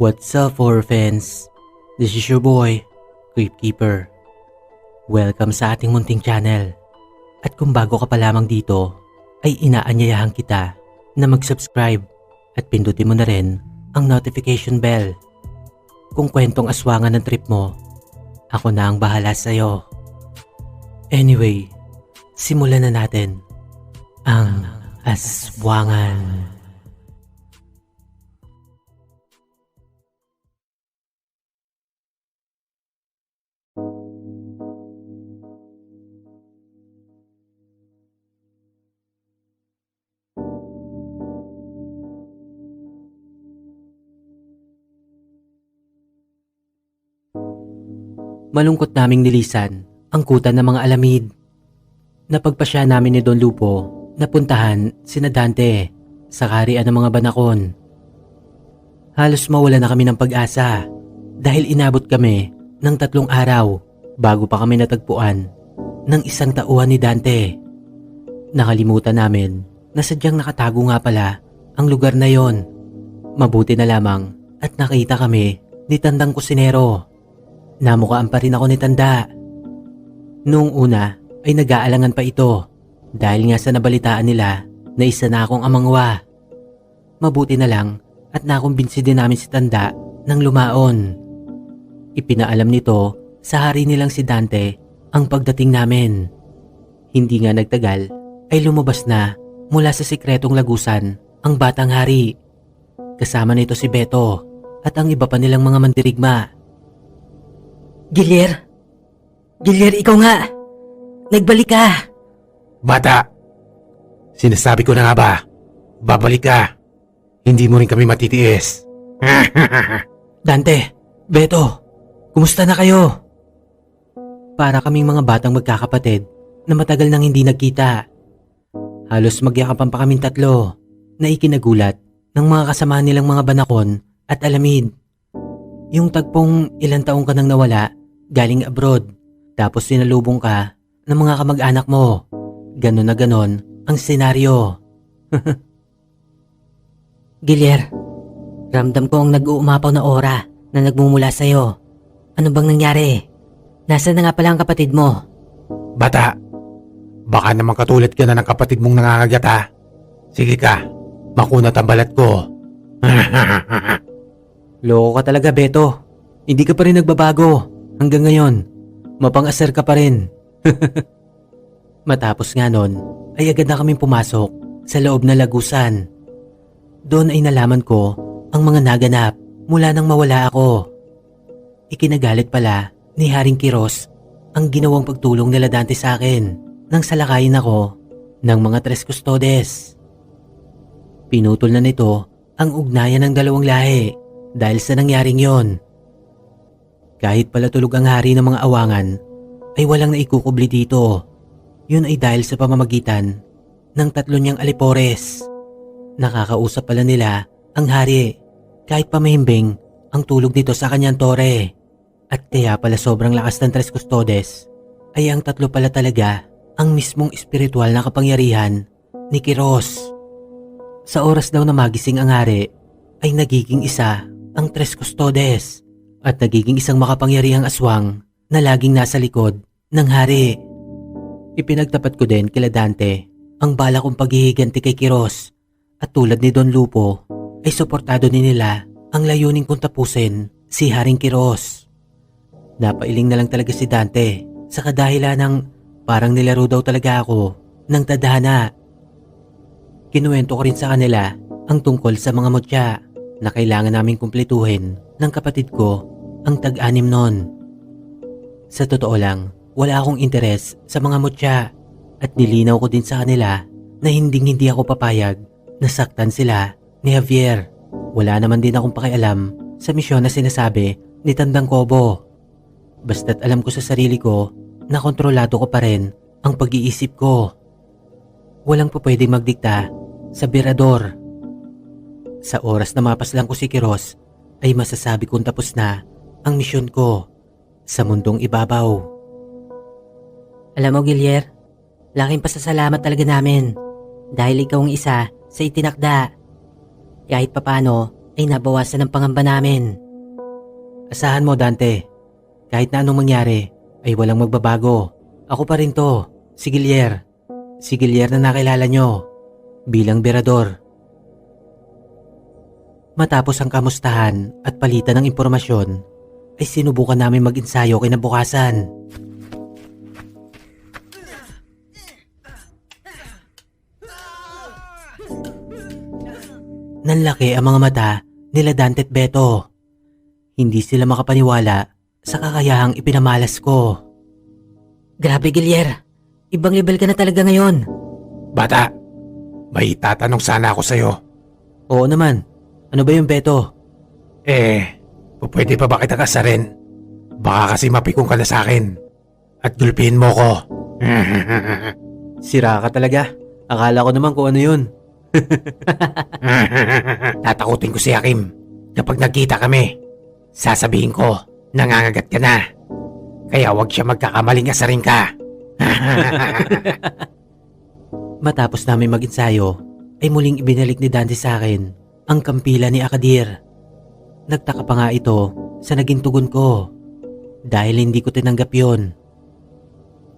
What's up, orphans? This is your boy, Cryptkeeper. Welcome sa ating munting channel. At kung bago ka pa lamang dito, ay inaanyayahan kita na mag-subscribe at pindutin mo na rin ang notification bell. Kung kwentong aswangan ng trip mo, ako na ang bahala sa'yo. Anyway, simulan na natin ang aswangan. Malungkot naming nilisan ang kuta ng mga alamid. Napagpasya namin ni Don Lupo na puntahan sina Dante sa kaharian ng mga banakon. Halos mawala na kami ng pag-asa dahil inabot kami ng 3 araw bago pa kami natagpuan ng isang tauhan ni Dante. Nakalimutan namin na sadyang nakatago nga pala ang lugar na yon. Mabuti na lamang at nakita kami ni Tandang Kusinero. Namukaan pa rin ako ni Tanda. Noong una ay nag-aalangan pa ito dahil nga sa nabalitaan nila na isa na akong amangwa. Mabuti na lang at nakumbinsi din namin si Tanda ng lumaon. Ipinaalam nito sa hari nilang si Dante ang pagdating namin. Hindi nga nagtagal ay lumabas na mula sa sikretong lagusan ang batang hari. Kasama nito si Beto at ang iba pa nilang mga mandirigma. Gilier, ikaw nga! Nagbalik ka! Bata! Sinasabi ko na nga ba? Babalik ka! Hindi mo rin kami matitiis. Dante, Beto, kumusta na kayo? Para kaming mga batang magkakapatid na matagal nang hindi nagkita. Halos magyakapan pa kaming 3 na ikinagulat ng mga kasama nilang mga banakon at alamid. Yung tagpong ilang taong ka nang nawala galing abroad, tapos sinalubong ka ng mga kamag-anak mo. Ganon na ganon ang senaryo. Gilier, ramdam ko ang nag-uumapaw na aura na nagmumula sa'yo. Ano bang nangyari? Nasaan na nga pala ang kapatid mo? Bata! Baka naman katulad ka na ng kapatid mong nangangagat ha. Sige ka, makunat ang balat ko. Loko ka talaga, Beto. Hindi ka pa rin nagbabago. Hanggang ngayon, mapang-aser ka pa rin. Matapos nga nun, ay agad na kaming pumasok sa loob na lagusan. Doon ay nalaman ko ang mga naganap mula nang mawala ako. Ikinagalit pala ni Haring Quiros ang ginawang pagtulong nila Dante sa akin nang salakayin ako ng mga Tres Custodes. Pinutol na nito ang ugnayan ng 2 lahi dahil sa nangyaring yon. Kahit pala tulog ang hari ng mga awangan, ay walang naikukubli dito. Yun ay dahil sa pamamagitan ng 3 niyang alipores. Nakakausap pala nila ang hari kahit pamahimbing ang tulog dito sa kanyang tore. At kaya pala sobrang lakas ng Tres Custodes ay ang 3 pala talaga ang mismong espiritual na kapangyarihan ni Quiros. Sa oras daw na magising ang hari ay nagiging isa ang Tres Custodes at nagiging isang makapangyarihang aswang na laging nasa likod ng hari. Ipinagtapat ko din kila Dante ang bala kong paghihiganti kay Quiros at tulad ni Don Lupo ay suportado din nila ang layunin kong tapusin si Haring Quiros. Napailing na lang talaga si Dante sa kadahilan ng parang nilaro daw talaga ako ng tadhana. Kinuwento ko rin sa kanila ang tungkol sa mga mutya na kailangan naming kumpletuhin ng kapatid ko ang tag-anim nun. Sa totoo lang, wala akong interes sa mga mutya at nilinaw ko din sa kanila na hindi ako papayag na saktan sila ni Javier. Wala naman din akong pakialam sa misyon na sinasabi ni Tandang Kobo. Basta't alam ko sa sarili ko na kontrolado ko pa rin ang pag-iisip ko. Walang pwedeng magdikta sa birador. Sa oras na mapaslang ko si Quiros ay masasabi kong tapos na ang misyon ko sa mundong ibabaw. Alam mo, Gilier, laking pasasalamat talaga namin dahil ikaw ang isa sa itinakda. Kahit papano ay nabawasan ang pangamba namin. Asahan mo, Dante. Kahit na anong mangyari, ay walang magbabago. Ako pa rin to, si Gilier. Si Gilier na nakilala nyo, bilang berador. Matapos ang kamustahan at palitan ng impormasyon, ay sinubukan namin mag-ensayo kinabukasan. Nanlaki ang mga mata nila Dante at Beto. Hindi sila makapaniwala sa kakayahang ipinamalas ko. Grabe, Gilier. Ibang level ka na talaga ngayon. Bata, may tatanong sana ako sa'yo. Oo naman. Ano ba yung Beto? Pwede pa ba kita kasarin? Baka kasi mapikong ka na sa akin. At gulpihin mo ko. Sira ka talaga. Akala ko naman kung ano yun. Tatakutin ko si Hakim. Kapag nagkita kami, sasabihin ko, nangangagat ka na. Kaya wag siya magkakamaling asarin ka. Matapos namin mag-ensayo, ay muling ibinalik ni Dante sa akin ang kampila ni Akadir. Nagtaka pa nga ito sa naging tugon ko dahil hindi ko tinanggap yun.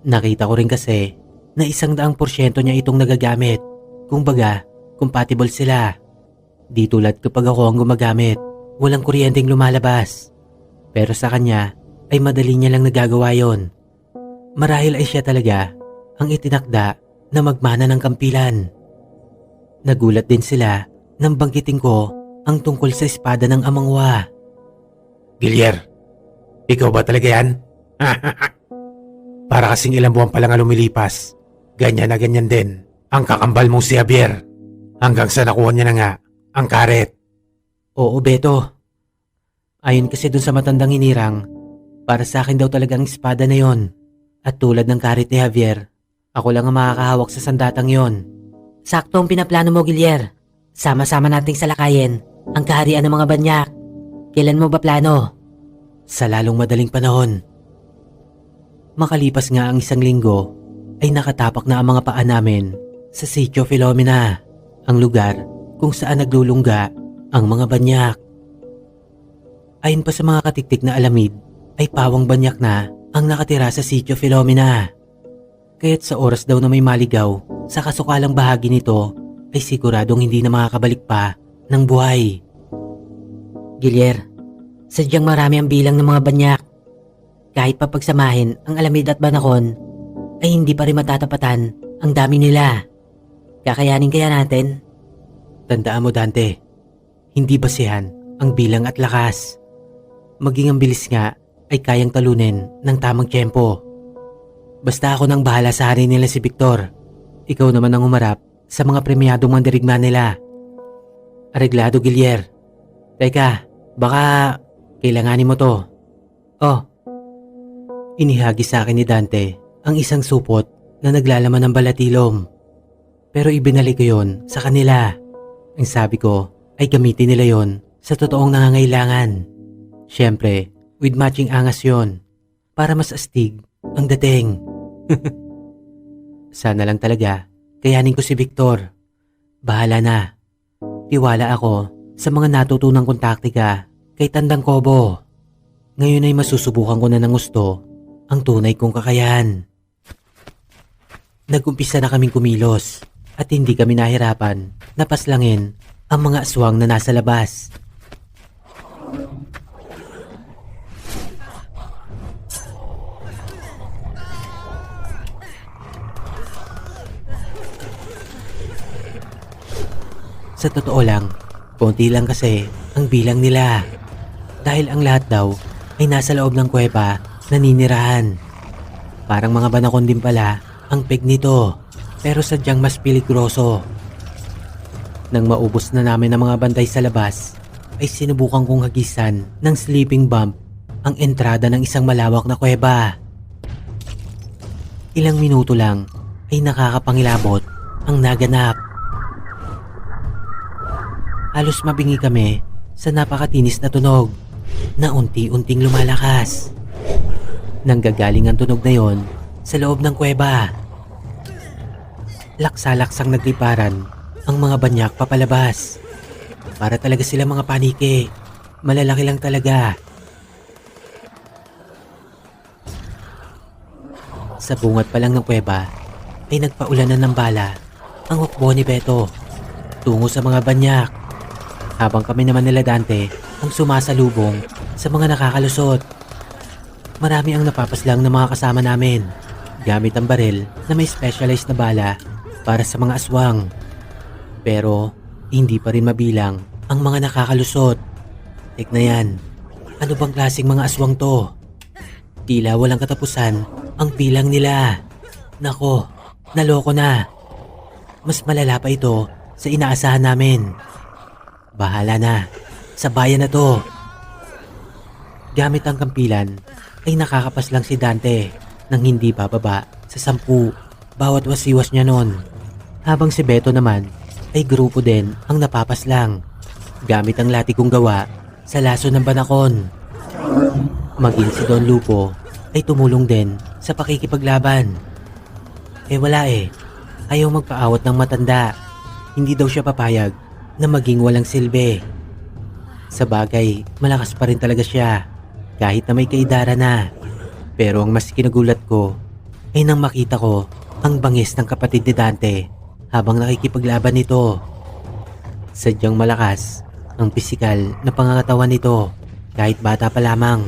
Nakita ko rin kasi na 100% niya itong nagagamit. Kumbaga, compatible sila. Di tulad kapag ako ang gumagamit, walang kuryenteng lumalabas. Pero sa kanya ay madali niya lang nagagawa yon. Marahil ay siya talaga ang itinakda na magmana ng kampilan. Nagulat din sila nang banggitin ko ang tungkol sa espada ng Amangwa. Gilier, ikaw ba talaga yan? Para kasing ilang buwan pa lang ang lumilipas, ganyan na ganyan din ang kakambal mong si Javier. Hanggang sa nakuha niya na nga ang karet. Oo, Beto. Ayon kasi dun sa matandang hinirang, para sa akin daw talagang espada na yon. At tulad ng karet ni Javier, ako lang ang makakahawak sa sandatang yon. Sakto ang pinaplano mo, Gilier. Sama-sama nating salakayin ang kaharian ng mga banyak. Kailan mo ba plano? Sa lalong madaling panahon. Makalipas nga ang 1 linggo, ay nakatapak na ang mga paa namin sa Sitio Filomena, ang lugar kung saan naglulungga ang mga banyak. Ayon pa sa mga katiktik na alamid, ay pawang banyak na ang nakatira sa Sitio Filomena. Kaya't sa oras daw na may maligaw sa kasukalang bahagi nito, ay siguradong hindi na makakabalik pa ng buhay. Gilier, sadyang marami ang bilang ng mga banyak. Kahit pa pagsamahin ang alamid at banakon, ay hindi pa rin matatapatan ang dami nila. Kakayanin kaya natin? Tandaan mo, Dante, hindi basihan ang bilang at lakas. Maging ang bilis nga ay kayang talunin ng tamang tiyempo. Basta ako nang bahala sa hari nila si Victor. Ikaw naman ang umarap sa mga premyadong mandirigma nila. Areglado, Gilier. Teka, baka kailanganin mo to. Oh, inihagi sa akin ni Dante ang isang supot na naglalaman ng balatilom. Pero ibinalik ko yon sa kanila. Ang sabi ko ay gamitin nila yon sa totoong nangangailangan. Siyempre, with matching angas yon para mas astig ang dating. Sana lang talaga kayanin ko si Victor. Bahala na. Tiwala ako sa mga natutunang kong taktika kay Tandang Kobo. Ngayon ay masusubukan ko na ng gusto ang tunay kong kakayahan. Nag-umpisa na kaming kumilos at hindi kami nahirapan na paslangin ang mga aswang na nasa labas. Sa totoo lang, konti lang kasi ang bilang nila. Dahil ang lahat daw ay nasa loob ng kuweba naninirahan. Parang mga banakon din pala ang peg nito, pero sadyang mas peligroso. Nang maubos na namin ang mga bantay sa labas, ay sinubukan kong hagisan ng sleeping bump ang entrada ng isang malawak na kuweba. Ilang minuto lang ay nakakapangilabot ang naganap. Halos mabingi kami sa napakatinis na tunog na unti-unting lumalakas. Nanggagaling ang tunog na yon sa loob ng kuweba. Laksa-laksang nagliparan ang mga banyak papalabas. Para talaga sila mga panike. Malalaki lang talaga. Sa bungat pa lang ng kuweba ay nagpaulanan ng bala ang hukbo ni Beto tungo sa mga banyak. Habang kami naman nila Dante ang sumasalubong sa mga nakakalusot. Marami ang napapaslang ng mga kasama namin gamit ang baril na may specialized na bala para sa mga aswang. Pero hindi pa rin mabilang ang mga nakakalusot. Tek na yan, ano bang klaseng mga aswang to? Tila walang katapusan ang bilang nila. Nako, naloko na. Mas malala pa ito sa inaasahan namin. Bahala na, sa bayan na to. Gamit ang kampilan ay nakakapas lang si Dante nang hindi bababa sa 10 bawat wasiwas niya nun. Habang si Beto naman ay grupo din ang napapas lang gamit ang latigong gawa sa laso ng banakon. Maging si Don Lupo ay tumulong din sa pakikipaglaban. Wala ayaw magpaawat ng matanda. Hindi daw siya papayag na maging walang silbi. Sa bagay, malakas pa rin talaga siya kahit na may kaidara na. Pero ang mas kinagulat ko ay nang makita ko ang bangis ng kapatid ni Dante habang nakikipaglaban nito. Sadyang malakas ang pisikal na pangangatawan nito kahit bata pa lamang.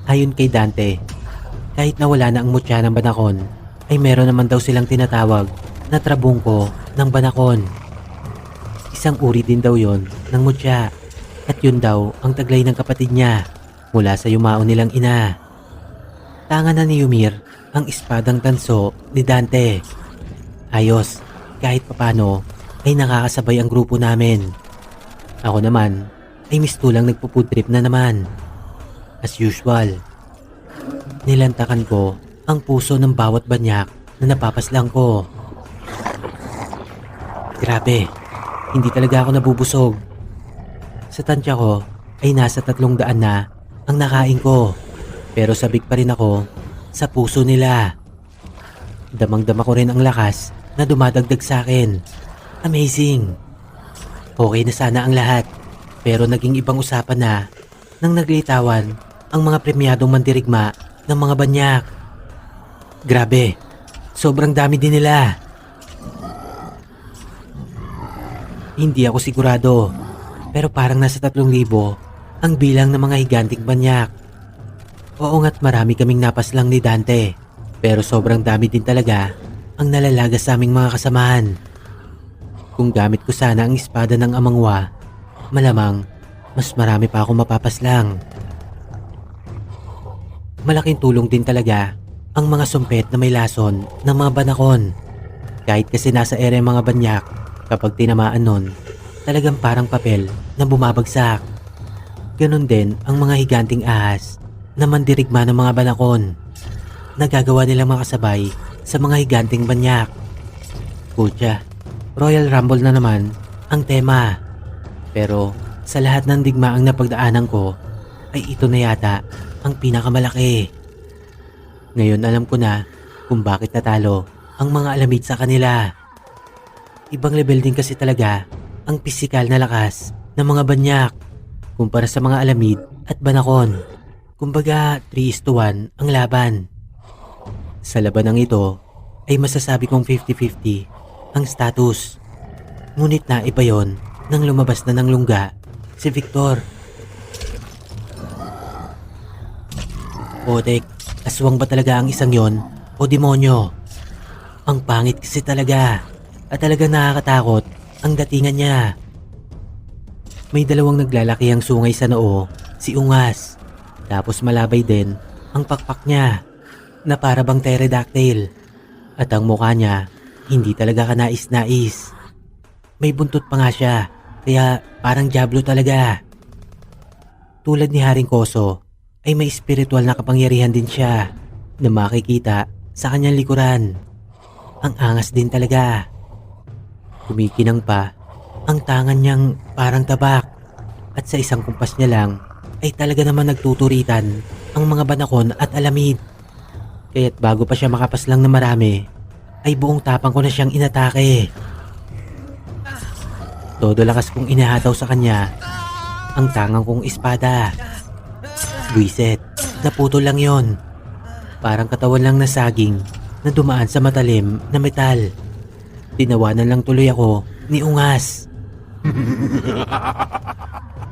Ayon kay Dante, kahit nawala na ang mutya ng banakon, ay meron naman daw silang tinatawag na trabungko ng banakon. Isang uri din daw yon ng mutya at yun daw ang taglay ng kapatid niya mula sa yumao nilang ina. Tanga na ni Yumir ang espadang tanso ni Dante. Ayos, kahit papano ay nakakasabay ang grupo namin. Ako naman ay mistulang nagpupudrip na naman. As usual, nilantakan ko ang puso ng bawat banyak na napapaslang ko. Grabe, hindi talaga ako nabubusog. Sa tansya ko ay nasa 300 na ang nakain ko. Pero sabik pa rin ako sa puso nila. Damang-dama ko rin ang lakas na dumadagdag sa akin. Amazing. Okay na sana ang lahat. Pero naging ibang usapan na nang naglitawan ang mga premyadong mandirigma ng mga banyak. Grabe, sobrang dami din nila. Hindi ako sigurado, pero parang nasa 3,000 ang bilang ng mga higanting banyak. Oo nga't marami kaming napaslang ni Dante, pero sobrang dami din talaga ang nalalagas sa aming mga kasamahan. Kung gamit ko sana ang espada ng Amangwa, malamang mas marami pa akong mapapaslang. Malaking tulong din talaga ang mga sumpet na may lason ng mga banakon. Kahit kasi nasa ere mga banyak, kapag tinamaan nun, talagang parang papel na bumabagsak. Ganon din ang mga higanting ahas na mandirigma ng mga banakon. Nagagawa nilang makasabay sa mga higanting banyak. Kutya, Royal Rumble na naman ang tema. Pero sa lahat ng digmaang napagdaanan ko, ay ito na yata ang pinakamalaki. Ngayon alam ko na kung bakit natalo ang mga alamid sa kanila. Ibang level din kasi talaga ang pisikal na lakas ng mga banyak kumpara sa mga alamid at banakon. Kumbaga 3:1 ang laban. Sa labanang ito ay masasabi kong 50-50 ang status. Ngunit na iba yon nang lumabas na ng lungga si Victor. Otek, aswang ba talaga ang isang yon o demonyo? Ang pangit kasi talaga at talagang nakakatakot ang datingan niya. May dalawang naglalaki ang sungay sa noo, si Ungas. Tapos malabay din ang pakpak niya na para bang pterodactyl. At ang mukha niya hindi talaga kanais-nais. May buntot pa nga siya, kaya parang diablo talaga. Tulad ni Haring Koso ay may espiritual na kapangyarihan din siya na makikita sa kanyang likuran. Ang angas din talaga. Kumikinang pa ang tangan niyang parang tabak at sa isang kumpas niya lang ay talaga naman nagtuturitan ang mga banakon at alamid. Kaya't bago pa siya makapaslang na marami ay buong tapang ko na siyang inatake. Todo lakas kong inahataw sa kanya ang tangang kong espada. Buisit, naputol lang yon. Parang katawan lang na saging na dumaan sa matalim na metal. Tinawanan lang tuloy ako ni Ungas.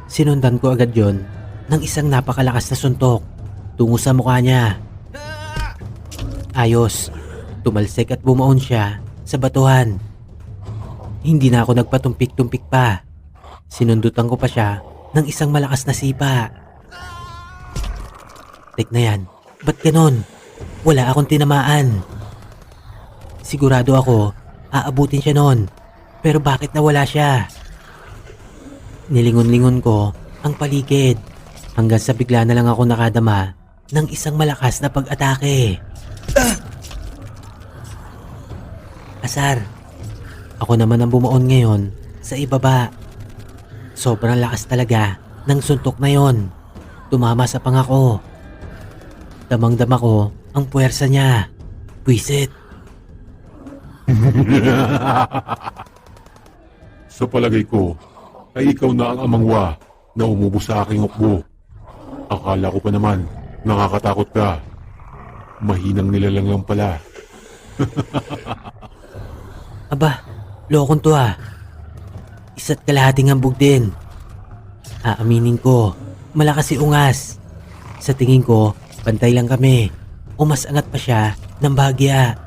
Sinundan ko agad yon ng isang napakalakas na suntok tungo sa mukha niya. Ayos, tumalsik at bumaon siya sa batuhan. Hindi na ako nagpatumpik-tumpik pa. Sinundutan ko pa siya ng isang malakas na sipa. Tek na yan, ba't ganon? Wala akong tinamaan. Sigurado ako, aabutin siya noon. Pero bakit nawala siya? Nilingon-lingon ko ang paligid hanggang sa bigla na lang ako nakadama ng isang malakas na pag-atake. Asar, ako naman ang bumaon ngayon sa ibaba. Sobrang lakas talaga ng suntok na yon. Tumama sa pangako. Damang-dama ko ang puwersa niya. Buisit. Sa palagay ko, ay ikaw na ang amangwa na umubos sa aking ukbo. Akala ko pa naman, nakakatakot ka. Mahinang nilalang lang pala. Aba, lokon to ah. Isa't kalahating hambog din. Aaminin ko, malakas si Ungas. Sa tingin ko, pantay lang kami. O mas angat pa siya ng bahagya.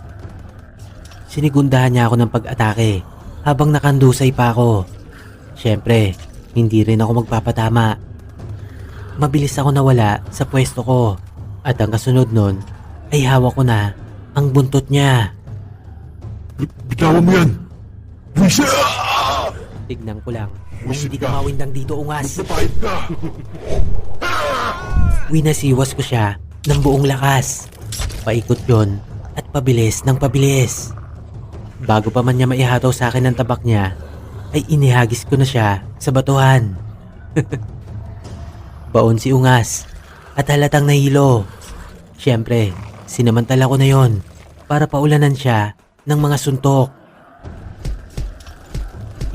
Sinigundahan niya ako ng pag-atake habang nakandusay pa ako. Siyempre, hindi rin ako magpapatama. Mabilis ako nawala sa pwesto ko at ang kasunod nun ay hawak ko na ang buntot niya. Bitawan mo yan! Buwisa! Tignan ko lang kung Buisit hindi ka ka. mawindang dito, Ungas. Napahit ka! Winasiwas ko siya ng buong lakas. Paikot yon at pabilis ng pabilis. Bago pa man niya maihataw sa akin ng tabak niya, ay inihagis ko na siya sa batuhan. Baon si Ungas at halatang nahilo. Siyempre, sinamantala ko na yon para paulanan siya ng mga suntok.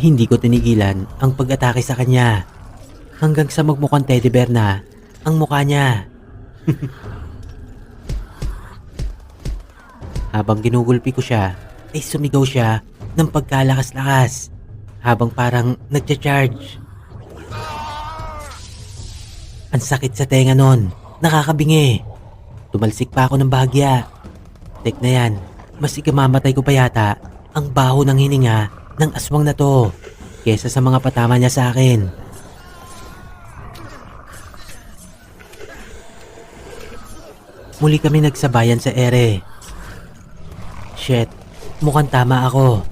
Hindi ko tinigilan ang pag-atake sa kanya hanggang sa magmukhang teddy bear na ang mukha niya. Habang ginugulpi ko siya, ay sumigaw siya ng pagkalakas-lakas habang parang nagcha-charge. Ang sakit sa tenga nun, nakakabingi. Tumalsik pa ako ng bahagya. Tek na yan, mas ikamamatay ko pa yata ang baho ng hininga ng aswang na to kesa sa mga patama niya sa akin. Muli kami nagsabayan sa ere. Shit, mukhang tama ako.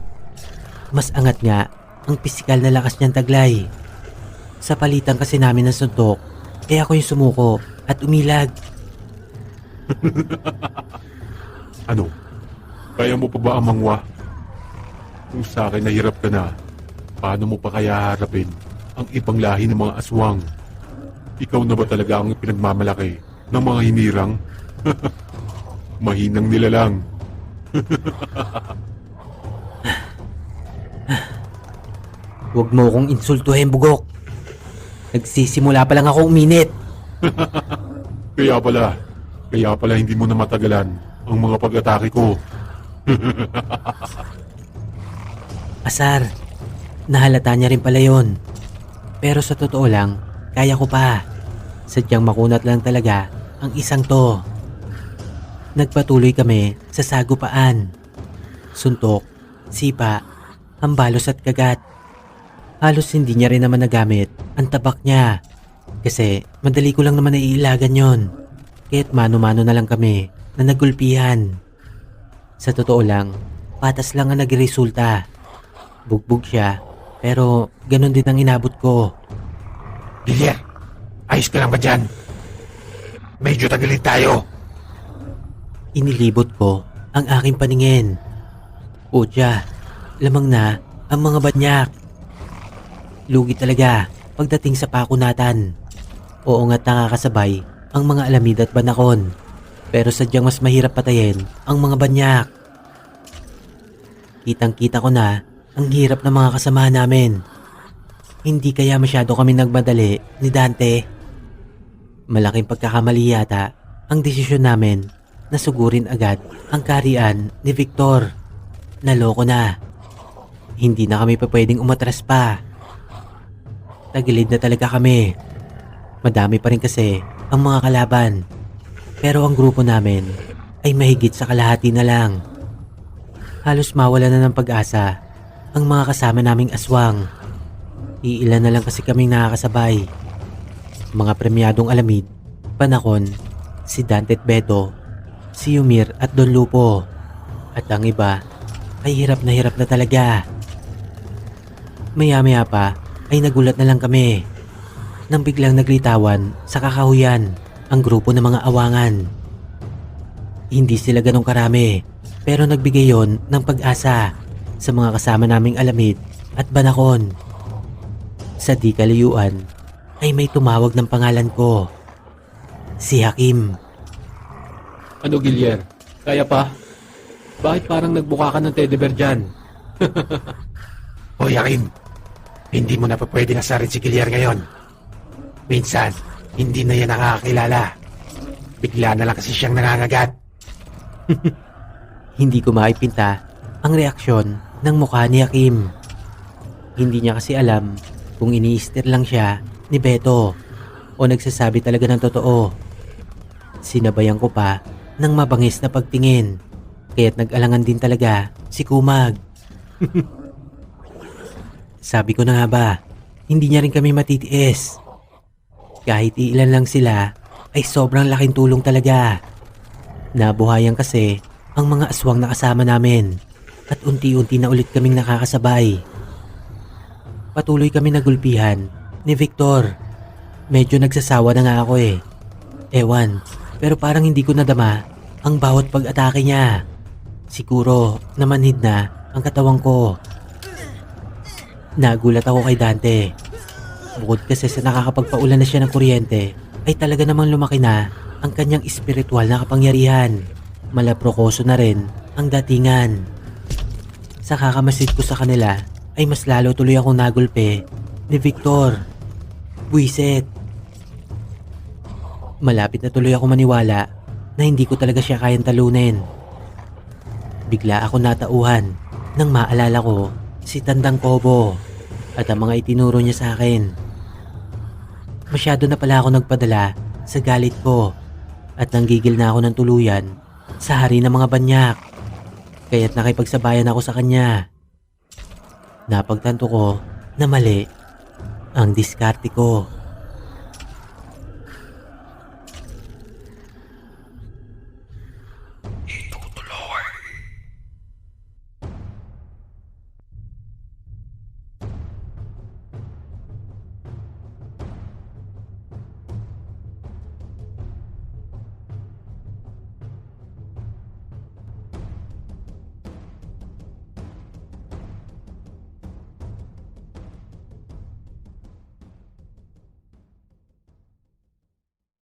Mas angat nga ang pisikal na lakas niyang taglay. Sa palitan kasi namin ng suntok, kaya ako yung sumuko at umilag. Ano? Kaya mo pa ba amangwa? Kung sa akin nahirap ka na, paano mo pa kaya harapin ang ibang lahi ng mga aswang? Ikaw na ba talaga ang pinagmamalaki ng mga hinirang? Mahinang nilalang. Huwag mo kong insultuhin, bugok. Nagsisimula pa lang ako uminit. Kaya pala hindi mo na matagalan ang mga pag-atake ko. Asar, nahalata niya rin pala yun. Pero sa totoo lang, kaya ko pa. Sadyang makunat lang talaga ang isang to. Nagpatuloy kami sa sagupaan. Suntok, sipa, hambalos at kagat. Halos hindi niya rin naman nagamit ang tabak niya. Kasi madali ko lang naman naiilagan yon. Kaya't mano-mano na lang kami na nagulpihan. Sa totoo lang, patas lang ang nagresulta. Bugbog siya, pero ganun din ang inabot ko. Gilia, ayos ka lang ba dyan? Medyo tagalit tayo. Inilibot ko ang aking paningin. Udya, lamang na ang mga banyak. Lugi talaga pagdating sa pakunatan. Oo nga't nakakasabay ang mga alamid at banakon. Pero sadyang mas mahirap patayin ang mga banyak. Kitang-kita ko na ang hirap ng mga kasama namin. Hindi kaya masyado kami nagmadali ni Dante? Malaking pagkakamali yata ang desisyon namin na sugurin agad ang kaharian ni Victor. Naloko na. Hindi na kami pa pwedeng umatras pa. Tagilid na talaga kami. Madami pa rin kasi ang mga kalaban. Pero ang grupo namin ay mahigit sa kalahati na lang. Halos mawala na ng pag-asa ang mga kasama naming aswang. Iilan na lang kasi kaming nakakasabay. Mga premyadong alamid, Panakon, si Dante at Beto, si Yumir at Don Lupo. At ang iba ay hirap na talaga. Maya-maya pa ay nagulat na lang kami nang biglang naglitawan sa kakahuyan ang grupo ng mga awangan. Hindi sila ganong karami pero nagbigay yon ng pag-asa sa mga kasama naming alamid at banakon. Sa di kalayuan ay may tumawag ng pangalan ko. Si Hakim. Ano, Gilier? Kaya pa? Bakit parang nagbuka ka ng teddy bear dyan? Hoy, Hakim. Hindi mo na pa pwedeng asarin si Gilier ngayon. Minsan, hindi na yan nakakakilala. Bigla na lang kasi siyang nangangagat. Hindi ko maipinta ang reaksyon ng mukha ni Hakim. Hindi niya kasi alam kung ini-stir lang siya ni Beto o nagsasabi talaga ng totoo. Sinabayan ko pa ng mabangis na pagtingin kaya't nag-alangan din talaga si Kumag. Sabi ko na nga ba, hindi niya rin kami matitiis. Kahit ilan lang sila ay sobrang laking tulong talaga. Nabuhayan kasi ang mga aswang na kasama namin at unti-unti na ulit kaming nakakasabay. Patuloy kami nagulpihan ni Victor. Medyo nagsasawa na nga ako eh. Ewan, pero parang hindi ko nadama ang bawat pag-atake niya. Siguro namanhid na ang katawan ko. Nagulat ako kay Dante. Bukod kasi sa nakakapagpaulan na siya ng kuryente, ay talaga namang lumaki na ang kanyang espiritual na kapangyarihan. Malaprokoso na rin ang datingan. Sa kakamasid ko sa kanila, ay mas lalo tuloy akong nagulpe ni Victor. Buisit. Malapit na tuloy ako maniwala na hindi ko talaga siya kayang talunin. Bigla ako natauhan nang maalala ko si Tandang Kobo at ang mga itinuro niya sa akin. Masyado na pala ako nagpadala sa galit ko at nanggigil na ako ng tuluyan sa hari ng mga banyak. Kaya't nakipagsabayan ako sa kanya. Napagtanto ko na mali ang diskarte ko.